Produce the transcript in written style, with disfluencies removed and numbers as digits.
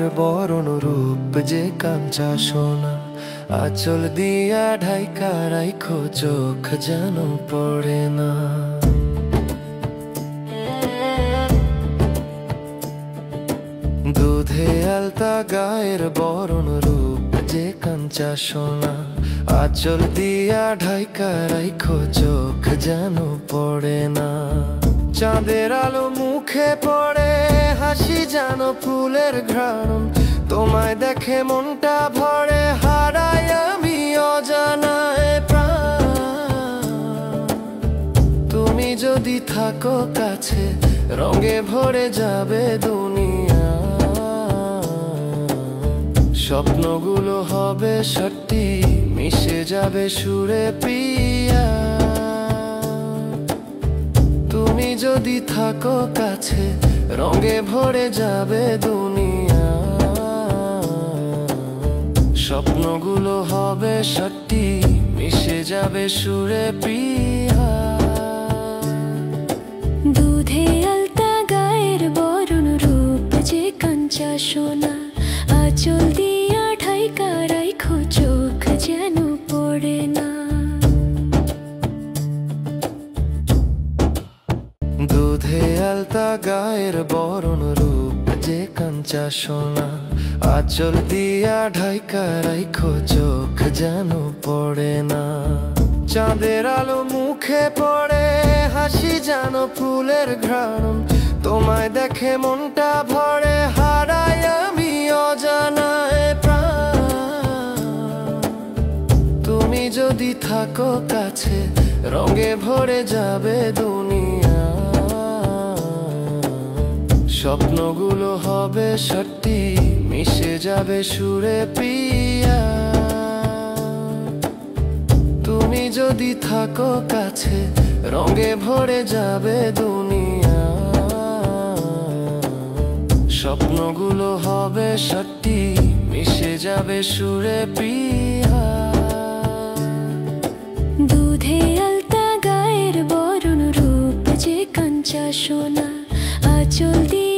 গায়ের বরণ রূপ যে কাঞ্চা সোনা, আঁচল দিয়া ঢাইকা রাইখো চোখ যেন পড়ে না। দুধে আলতা গায়ের বরণ রূপ যে কাঞ্চা সোনা, আঁচল দিয়া ঢাইকা রাইখো চোখ যেন পড়ে না। চাঁদের আলো মুখে পড়ে, হাসি যেন ফুলের ঘ্রাণ, তোমায় দেখে মনটা ভরে, হারাই আমি অজানায় প্রাণ। তুমি যদি থাকো কাছে, রঙে ভরে যাবে দুনিয়া। স্বপ্নগুলো হবে সত্যি, মিশে যাবে সুরে পিয়া। তুমি যদি থাকো কাছে, রঙে ভরে যাবে দুনিয়া। স্বপ্নগুলো হবে সত্যি, মিশে যাবে সুরে পিয়া। দুধে আলতা গায়ের বরণ রূপ যে কাঞ্চা সোনা, আঁচল দিয়া ঢাইকা রাইখো চোখ যেন পড়ে না। দুধে আলতা গায়ের বরণ রূপ যে কাঞ্চা সোনা, আঁচল দিয়া ঢাইকা রাইখো চোখ যেন পড়ে না। চাঁদের আলো মুখে পড়ে, হাসি যেন ফুলের ঘ্রাণ, তোমায় দেখে মনটা ভরে, হারাই আমি অজানায় প্রাণ। তুমি যদি থাকো কাছে, রঙে ভরে যাবে দুনিয়া। স্বপ্নগুলো হবে সত্যি, মিশে যাবে সুরে পিয়া। তুমি যদি থাকো কাছে, রঙে ভরে যাবে দুনিয়া। স্বপ্নগুলো হবে সত্যি, মিশে যাবে সুরে পিয়া। দুধে আলতা গায়ের বরণ রূপ যে কাঞ্চা সোনা, আঁচল দিয়ে